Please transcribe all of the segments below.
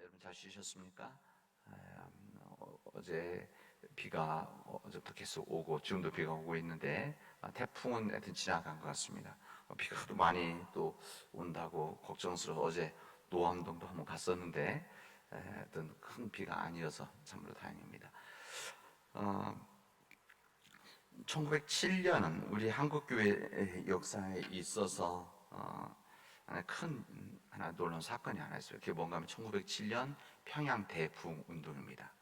여러분 잘 쉬셨습니까? 어제 비가 어제부터 계속 오고 지금도 비가 오고 있는데 태풍은 하여튼 지나간 것 같습니다. 비가 하도 많이 또 온다고 걱정스러워 어제 노암동도 한번 갔었는데 하여튼 큰 비가 아니어서 참으로 다행입니다. 1907년은 우리 한국교회 역사에 있어서 큰 하나 놀라운 사건이 하나 있어요. 그게 뭔가 하면 1907년 평양 대부흥 운동입니다.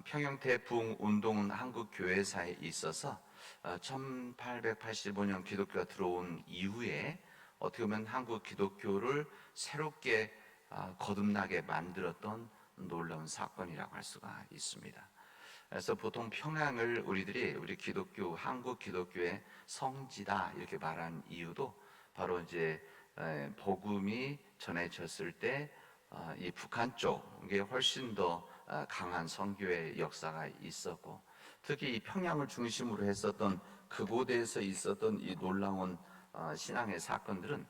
평양 대부흥 운동은 한국 교회사에 있어서 1885년 기독교가 들어온 이후에 어떻게 보면 한국 기독교를 새롭게 거듭나게 만들었던 놀라운 사건이라고 할 수가 있습니다. 그래서 보통 평양을 우리 기독교, 한국 기독교의 성지다 이렇게 말한 이유도 바로 이제 복음이 전해졌을 때 이 북한 쪽에 훨씬 더 강한 선교의 역사가 있었고, 특히 이 평양을 중심으로 했었던 그곳에서 있었던 이 놀라운 신앙의 사건들은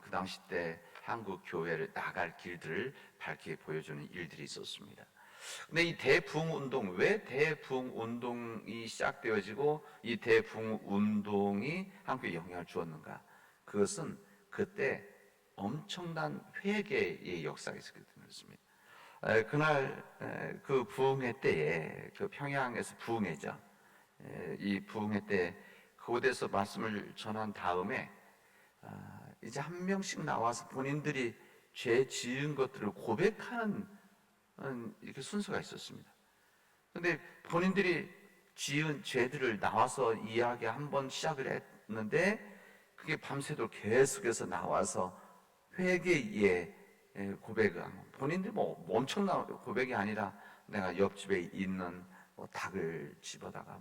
그 당시 때 한국 교회를 나갈 길들을 밝게 보여주는 일들이 있었습니다. 근데 이 대부흥 운동, 왜 대부흥 운동이 시작되어지고 이 대부흥 운동이 한국에 영향을 주었는가? 그것은 그때 엄청난 회개의 역사가 있었기 때문이었습니다. 그날 그 부흥회 때에 그 평양에서 부흥회죠. 이 부흥회 때 그곳에서 말씀을 전한 다음에 이제 한 명씩 나와서 본인들이 죄 지은 것들을 고백하는 이렇게 순서가 있었습니다. 그런데 본인들이 지은 죄들을 나와서 이야기 한번 시작을 했는데 그게 밤새도록 계속해서 나와서 회개의 고백을 본인들이 뭐 엄청난 고백이 아니라 내가 옆집에 있는 닭을 집어다가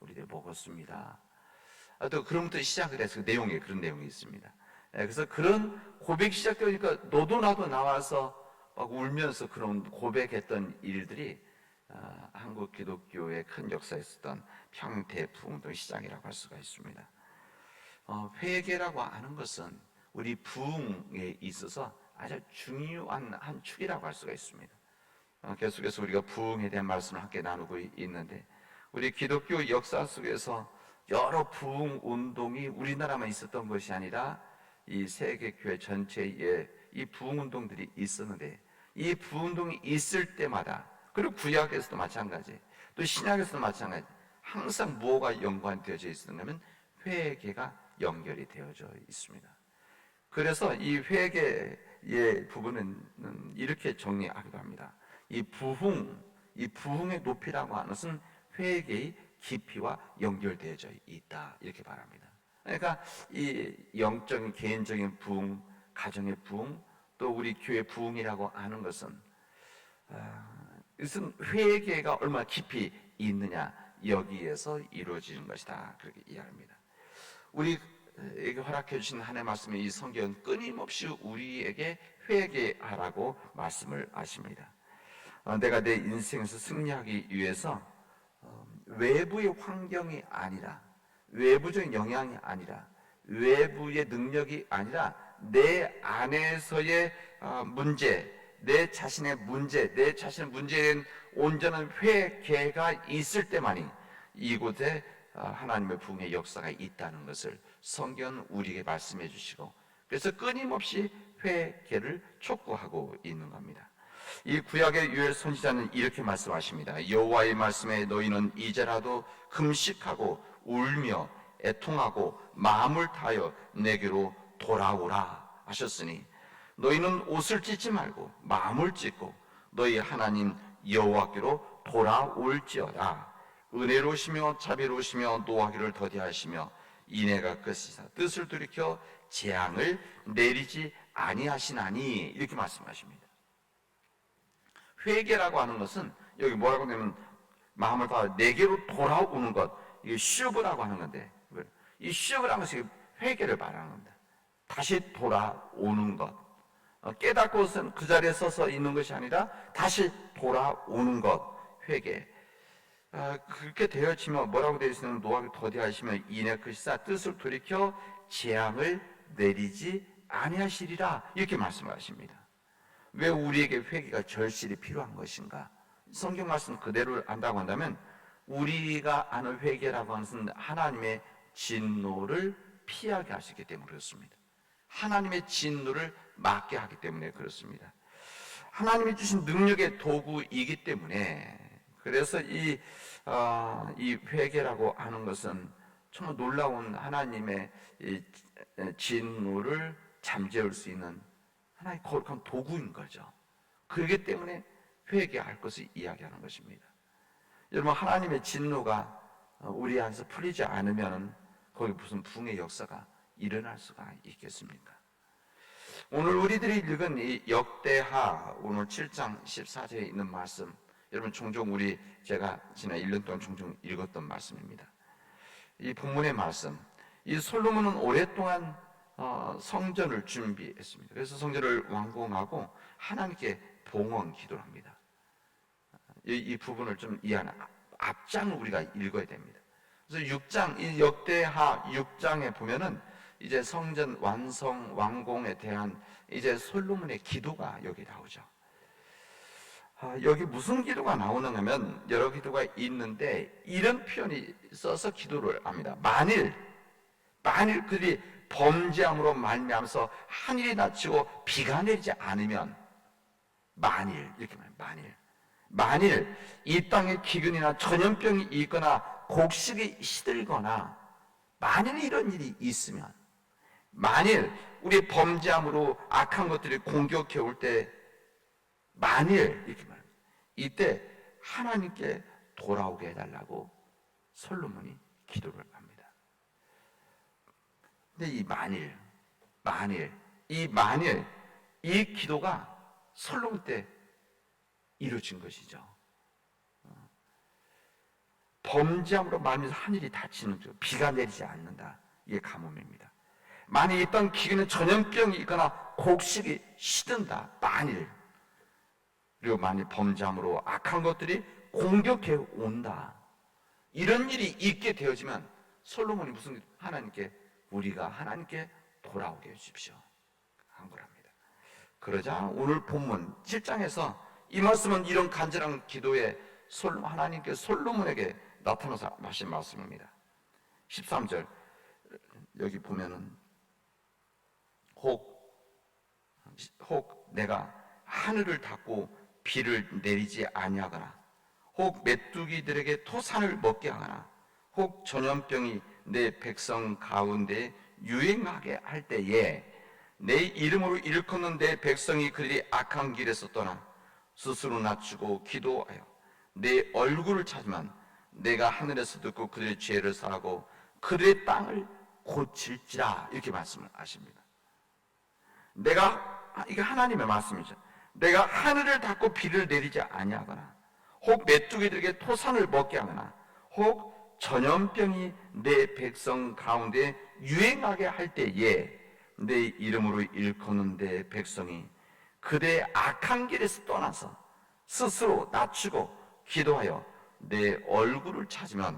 우리들 먹었습니다. 또 그럼부터 시작을 해서 내용에 그런 내용이 있습니다. 그래서 그런 고백이 시작되니까 너도 나도 나와서 막 울면서 그런 고백했던 일들이 한국 기독교의 큰 역사에 있었던 평대부흥의 시작이라고 할 수가 있습니다. 회개라고 하는 것은 우리 부흥에 있어서 아주 중요한 한 축이라고 할 수가 있습니다. 계속해서 우리가 부흥에 대한 말씀을 함께 나누고 있는데 우리 기독교 역사 속에서 여러 부흥 운동이 우리나라만 있었던 것이 아니라 이 세계 교회 전체에 이 부흥 운동들이 있었는데 이 부흥 운동이 있을 때마다 그리고 구약에서도 마찬가지 또 신약에서도 마찬가지 항상 뭐가 연관되어져 있었냐면 회개가 연결이 되어져 있습니다. 그래서 이 회개의 부분은 이렇게 정리하기도 합니다. 이 부흥의 높이라고 하는 것은 회개의 깊이와 연결되어져 있다 이렇게 말합니다. 그러니까 이 영적인 개인적인 부흥, 가정의 부흥, 또 우리 교회 부흥이라고 하는 것은 이것은 회개가 얼마나 깊이 있느냐 여기에서 이루어지는 것이다 그렇게 이해합니다. 우리에게 허락해 주신 하나님의 말씀의 이 성경은 끊임없이 우리에게 회개하라고 말씀을 하십니다. 내가 내 인생에서 승리하기 위해서 외부의 환경이 아니라 외부적인 영향이 아니라 외부의 능력이 아니라 내 안에서의 문제, 내 자신의 문제, 내 자신의 문제에 대한 온전한 회개가 있을 때만이 이곳에 하나님의 부흥의 역사가 있다는 것을 성경은 우리에게 말씀해 주시고 그래서 끊임없이 회개를 촉구하고 있는 겁니다. 이 구약의 유엘 선지자는 이렇게 말씀하십니다. 여호와의 말씀에 너희는 이제라도 금식하고 울며 애통하고 마음을 다하여 내게로 돌아오라 하셨으니 너희는 옷을 찢지 말고 마음을 찢고 너희 하나님 여호와께로 돌아올지어다. 은혜로우시며 자비로우시며 노하기를 더디하시며 인애가 끝이사 뜻을 돌이켜 재앙을 내리지 아니하시나니 이렇게 말씀하십니다. 회개라고 하는 것은 여기 뭐라고 하냐면 마음을 다 내게로 돌아오는 것, 이게 슈브라고 하는 건데 이 슈브라는 것이 회개를 말하는 겁니다. 다시 돌아오는 것, 깨닫고선 그 자리에 서서 있는 것이 아니라 다시 돌아오는 것, 회개. 그렇게 되어지면 뭐라고 되어 있으면 노하기 더디하시면 인애 크시사 뜻을 돌이켜 재앙을 내리지 아니하시리라 이렇게 말씀하십니다. 왜 우리에게 회개가 절실히 필요한 것인가? 성경 말씀 그대로 안다고 한다면 우리가 아는 회개라고 하는 것은 하나님의 진노를 피하게 하시기 때문에 그렇습니다. 하나님의 진노를 막게 하기 때문에 그렇습니다. 하나님이 주신 능력의 도구이기 때문에, 그래서 이 회개라고 하는 것은 정말 놀라운 하나님의 이 진노를 잠재울 수 있는 하나의 거룩한 도구인 거죠. 그렇기 때문에 회개할 것을 이야기하는 것입니다. 여러분, 하나님의 진노가 우리 안에서 풀리지 않으면 거기 무슨 붕의 역사가 일어날 수가 있겠습니까? 오늘 우리들이 읽은 이 역대하 오늘 7장 14절에 있는 말씀, 여러분 종종 제가 지난 1년 동안 종종 읽었던 말씀입니다. 이 본문의 말씀, 이 솔로몬은 오랫동안 성전을 준비했습니다. 그래서 성전을 완공하고 하나님께 봉헌 기도를 합니다. 이 부분을 좀 이해하는 앞장을 우리가 읽어야 됩니다. 그래서 6장, 이 역대하 6장에 보면은 이제 성전 완성, 완공에 대한 이제 솔로몬의 기도가 여기 나오죠. 여기 무슨 기도가 나오는가 하면 여러 기도가 있는데 이런 표현이 써서 기도를 합니다. 만일 그들이 범죄함으로 말미암아서 하늘이 닫히고 비가 내리지 않으면, 만일 이렇게 말해요. 만일 이 땅에 기근이나 전염병이 있거나 곡식이 시들거나 만일 이런 일이 있으면, 만일 우리 범죄함으로 악한 것들이 공격해 올 때, 만일 이렇게 말합니다. 이때 하나님께 돌아오게 해달라고 솔로몬이 기도를 합니다. 근데 이 기도가 솔로몬 때 이루어진 것이죠. 범죄함으로 말미암아서 하늘이 닫히는 줄, 비가 내리지 않는다. 이게 가뭄입니다. 만일 이 땅 기근에 전염병이 있거나 곡식이 시든다. 그리고 만일 범죄함으로 악한 것들이 공격해 온다. 이런 일이 있게 되어지면 솔로몬이 무슨 우리가 하나님께 돌아오게 해주십시오 한 거랍니다. 그러자 오늘 본문 7장에서 이 말씀은 이런 간절한 기도에 하나님께 솔로몬에게 나타나서 하신 말씀입니다. 13절 여기 보면은 혹 내가 하늘을 닫고 비를 내리지 아니하거나 혹 메뚜기들에게 토산을 먹게 하거나 혹 전염병이 내 백성 가운데 유행하게 할 때에 내 이름으로 일컫는 내 백성이 그들이 악한 길에서 떠나 스스로 낮추고 기도하여 내 얼굴을 찾으면 내가 하늘에서 듣고 그들의 죄를 사하고 그들의 땅을 고칠지라, 이렇게 말씀을 하십니다. 이게 하나님의 말씀이죠. 내가 하늘을 닫고 비를 내리지 아니하거나 혹 메뚜기들에게 토산을 먹게 하거나 혹 전염병이 내 백성 가운데 유행하게 할 때에 내 이름으로 일컫는 내 백성이 그들의 악한 길에서 떠나서 스스로 낮추고 기도하여 내 얼굴을 찾으면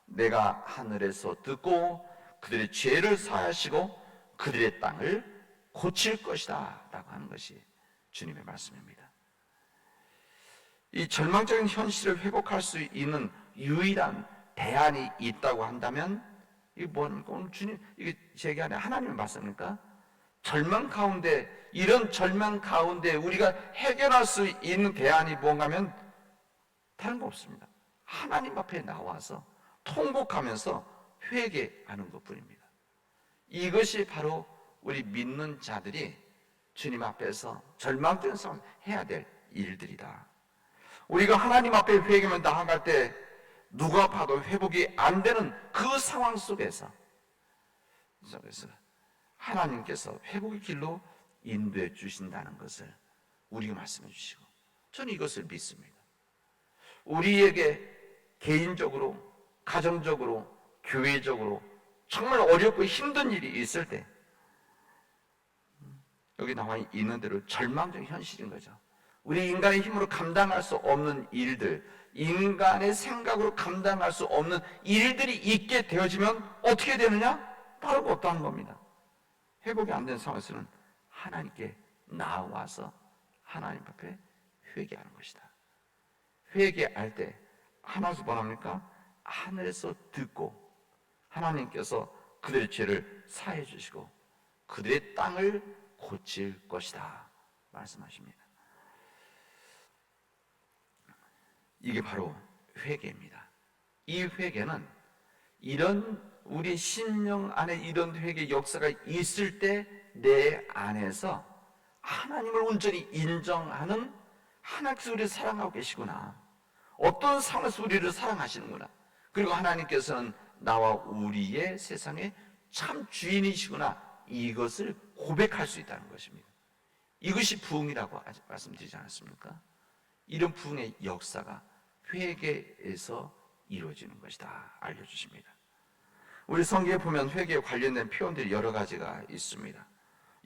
내가 하늘에서 듣고 그들의 죄를 사하시고 그들의 땅을 고칠 것이다 라고 하는 것이 주님의 말씀입니다. 이 절망적인 현실을 회복할 수 있는 유일한 대안이 있다고 한다면 이게 오늘 주님, 이게 제게 안에 하나님의 말씀입니까? 이런 절망 가운데 우리가 해결할 수 있는 대안이 뭔가 하면 다른 거 없습니다. 하나님 앞에 나와서 통곡하면서 회개하는 것뿐입니다. 이것이 바로 우리 믿는 자들이 주님 앞에서 절망적인 상황에서 해야 될 일들이다. 우리가 하나님 앞에 회개하며 나아갈 때 누가 봐도 회복이 안 되는 그 상황 속에서 하나님께서 회복의 길로 인도해 주신다는 것을 우리가 말씀해 주시고, 저는 이것을 믿습니다. 우리에게 개인적으로, 가정적으로, 교회적으로 정말 어렵고 힘든 일이 있을 때 여기 나와 있는 대로 절망적인 현실인 거죠. 우리 인간의 힘으로 감당할 수 없는 일들, 인간의 생각으로 감당할 수 없는 일들이 있게 되어지면 어떻게 되느냐? 다른 거 없다는 겁니다. 회복이 안 된 상황에서는 하나님께 나와서 하나님 앞에 회개하는 것이다. 회개할 때 하나님께서 뭐합니까? 하늘에서 듣고 하나님께서 그들의 죄를 사해 주시고 그들의 땅을 고칠 것이다 말씀하십니다. 이게 바로 회개입니다. 이 회개는 이런 우리 심령 안에 이런 회개 역사가 있을 때 내 안에서 하나님을 온전히 인정하는 하나님께서 우리를 사랑하고 계시구나. 어떤 상황에서 우리를 사랑하시는구나. 그리고 하나님께서는 나와 우리의 세상의 참 주인이시구나. 이것을 고백할 수 있다는 것입니다. 이것이 부흥이라고 말씀드리지 않았습니까? 이런 부흥의 역사가 회개에서 이루어지는 것이다 알려주십니다. 우리 성경에 보면 회개에 관련된 표현들이 여러 가지가 있습니다.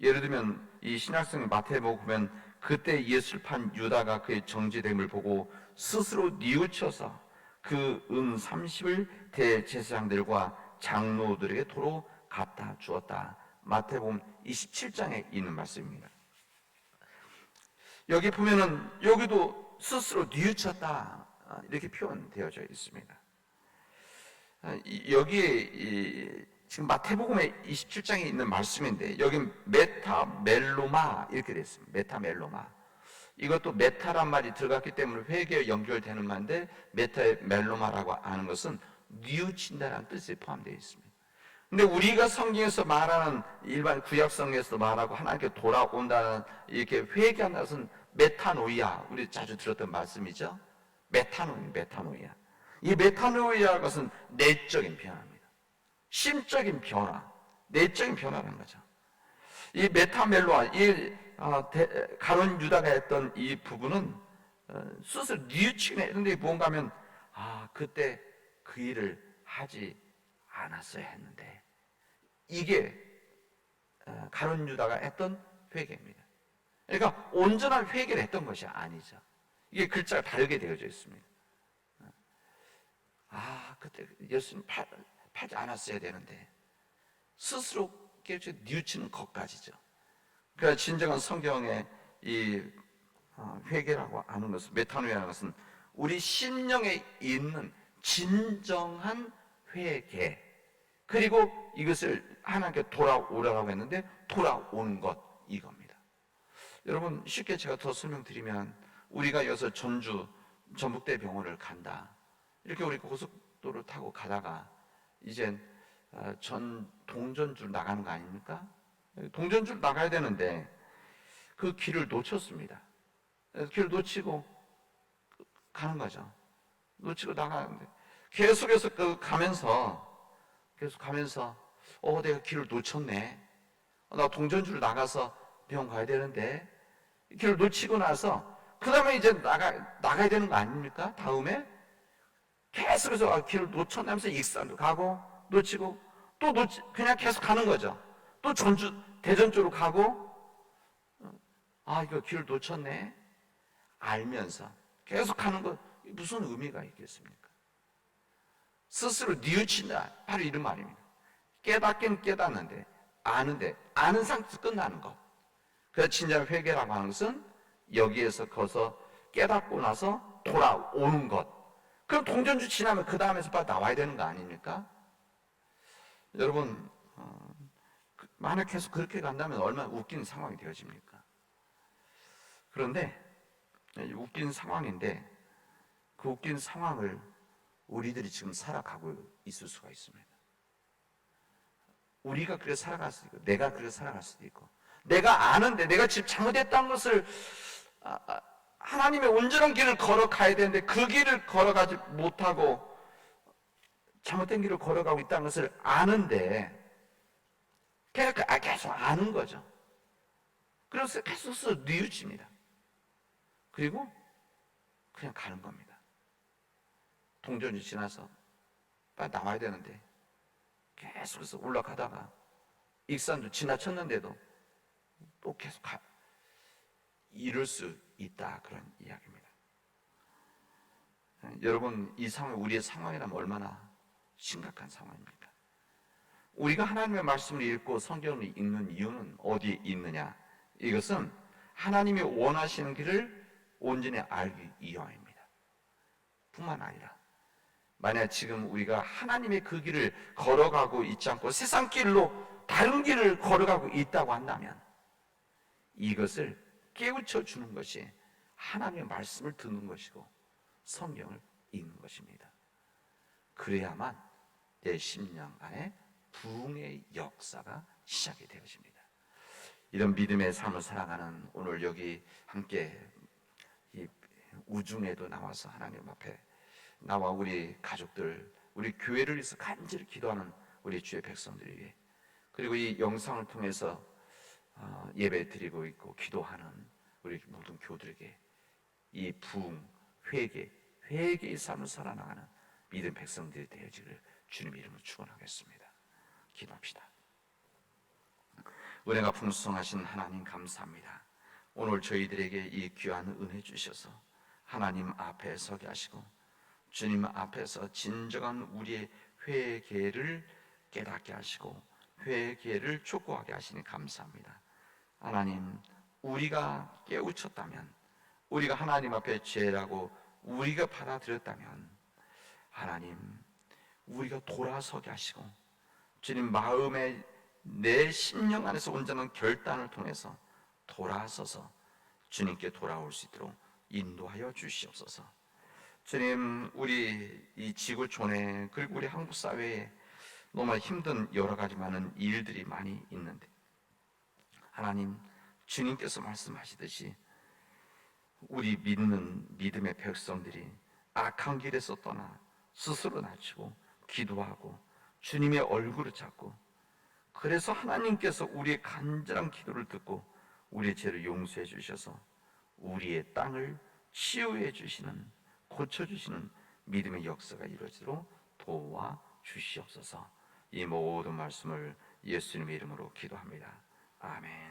예를 들면 이 신약성경 마태복음 보면 그때 예수를 판 유다가 그의 정죄됨을 보고 스스로 뉘우쳐서 그 30을 대제사장들과 장로들에게 도로 갖다 주었다. 마태복음 27장에 있는 말씀입니다. 여기 보면은 여기도 스스로 뉘우쳤다 이렇게 표현되어져 있습니다. 여기에 지금 마태복음의 27장에 있는 말씀인데 여기 메타멜로마 이렇게 됐습니다. 메타멜로마. 이것도 메타란 말이 들어갔기 때문에 회개에 연결되는 말인데 메타멜로마라고 하는 것은 뉘우친다라는 뜻이 포함되어 있습니다. 근데 우리가 성경에서 말하는 일반 구약성경에서 말하고 하나님께 돌아온다는 이렇게 회개하는 것은 메타노이아, 우리 자주 들었던 말씀이죠. 메타노이아. 이 메타노이아라는 것은 내적인 변화입니다. 심적인 변화, 내적인 변화라는 거죠. 이 메타멜로아, 이 가룟 유다가 했던 이 부분은 스스로 뉘우치긴 했는데 뭔가 하면 그때 그 일을 하지 않았어야 했는데 이게 가룟 유다가 했던 회개입니다. 그러니까 온전한 회개를 했던 것이 아니죠. 이게 글자가 다르게 되어져 있습니다. 그때 예수님 팔지 않았어야 되는데 스스로 뉘우치는 것까지죠. 그러니까 진정한 성경의 이 회개라고 하는 것은 메타노이아라는 것은 우리 심령에 있는 진정한 회개 그리고 이것을 하나님께 돌아오라고 했는데 돌아오는 것 이겁니다. 여러분 쉽게 제가 더 설명드리면 우리가 여기서 전주 전북대 병원을 간다. 이렇게 우리 고속도로를 타고 가다가 이젠 동전줄 나가는 거 아닙니까? 동전줄 나가야 되는데 그 길을 놓쳤습니다. 길을 놓치고 가는 거죠. 놓치고 나가는데 계속해서 계속 가면서 내가 길을 놓쳤네. 나 동전줄 나가서 병원 가야 되는데 길을 놓치고 나서 그 다음에 이제 나가야 되는 거 아닙니까? 다음에 계속해서 길을 놓쳤다면서 익산도 가고 놓치고 또 그냥 계속 가는 거죠. 또 대전 쪽으로 가고 이거 길을 놓쳤네 알면서 계속 가는 거 무슨 의미가 있겠습니까? 스스로 뉘우친다 바로 이런 말입니다. 깨닫긴 깨닫는데 아는 상태에서 끝나는 것. 그래서 진짜 회개라고 하는 것은 여기에서 거서 깨닫고 나서 돌아오는 것. 그럼 동전주 지나면 그 다음에서 빨리 나와야 되는 거 아닙니까? 여러분 만약 계속 그렇게 간다면 얼마나 웃기는 상황이 되어집니까? 그런데 웃긴 상황인데 그 웃긴 상황을 우리들이 지금 살아가고 있을 수가 있습니다. 우리가 그렇게 살아갈 수도 있고 내가 그렇게 살아갈 수도 있고 내가 아는데 내가 지금 잘못했다는 것을 하나님의 온전한 길을 걸어가야 되는데 그 길을 걸어가지 못하고 잘못된 길을 걸어가고 있다는 것을 아는데 계속 아는 거죠. 그래서 계속 뉘우칩니다. 그리고 그냥 가는 겁니다. 동전이 지나서 빨리 나와야 되는데 계속해서 올라가다가 익산도 지나쳤는데도 또 계속 이럴 수 있다 그런 이야기입니다. 여러분 이 상황 우리의 상황이라면 얼마나 심각한 상황입니까? 우리가 하나님의 말씀을 읽고 성경을 읽는 이유는 어디에 있느냐? 이것은 하나님이 원하시는 길을 온전히 알기 위함입니다. 뿐만 아니라 만약 지금 우리가 하나님의 그 길을 걸어가고 있지 않고 세상 길로 다른 길을 걸어가고 있다고 한다면 이것을 깨우쳐 주는 것이 하나님의 말씀을 듣는 것이고 성경을 읽는 것입니다. 그래야만 내 심령 안에 부흥의 역사가 시작이 되어집니다. 이런 믿음의 삶을 살아가는 오늘 여기 함께 이 우중에도 나와서 하나님 앞에 나와 우리 가족들, 우리 교회를 위해서 간절히 기도하는 우리 주의 백성들에게, 그리고 이 영상을 통해서 예배 드리고 있고 기도하는 우리 모든 교우들에게 이 부흥, 회개의 삶을 살아나가는 믿음 백성들이 되어지기를 주님 이름으로 축원하겠습니다. 기도합시다. 은혜가 풍성하신 하나님 감사합니다. 오늘 저희들에게 이 귀한 은혜 주셔서 하나님 앞에 서게 하시고 주님 앞에서 진정한 우리의 회개를 깨닫게 하시고 회개를 촉구하게 하시니 감사합니다. 하나님, 우리가 깨우쳤다면, 우리가 하나님 앞에 죄라고 우리가 받아들였다면 하나님, 우리가 돌아서게 하시고 주님 마음에 내 심령 안에서 온전한 결단을 통해서 돌아서서 주님께 돌아올 수 있도록 인도하여 주시옵소서. 주님, 우리 이 지구촌에 그리고 우리 한국 사회에 너무 힘든 여러 가지 많은 일들이 많이 있는데 하나님, 주님께서 말씀하시듯이 우리 믿는 믿음의 백성들이 악한 길에서 떠나 스스로 낮추고 기도하고 주님의 얼굴을 찾고, 그래서 하나님께서 우리의 간절한 기도를 듣고 우리의 죄를 용서해 주셔서 우리의 땅을 치유해 주시는, 고쳐주시는 믿음의 역사가 이루어지도록 도와주시옵소서. 이 모든 말씀을 예수님의 이름으로 기도합니다. 아멘.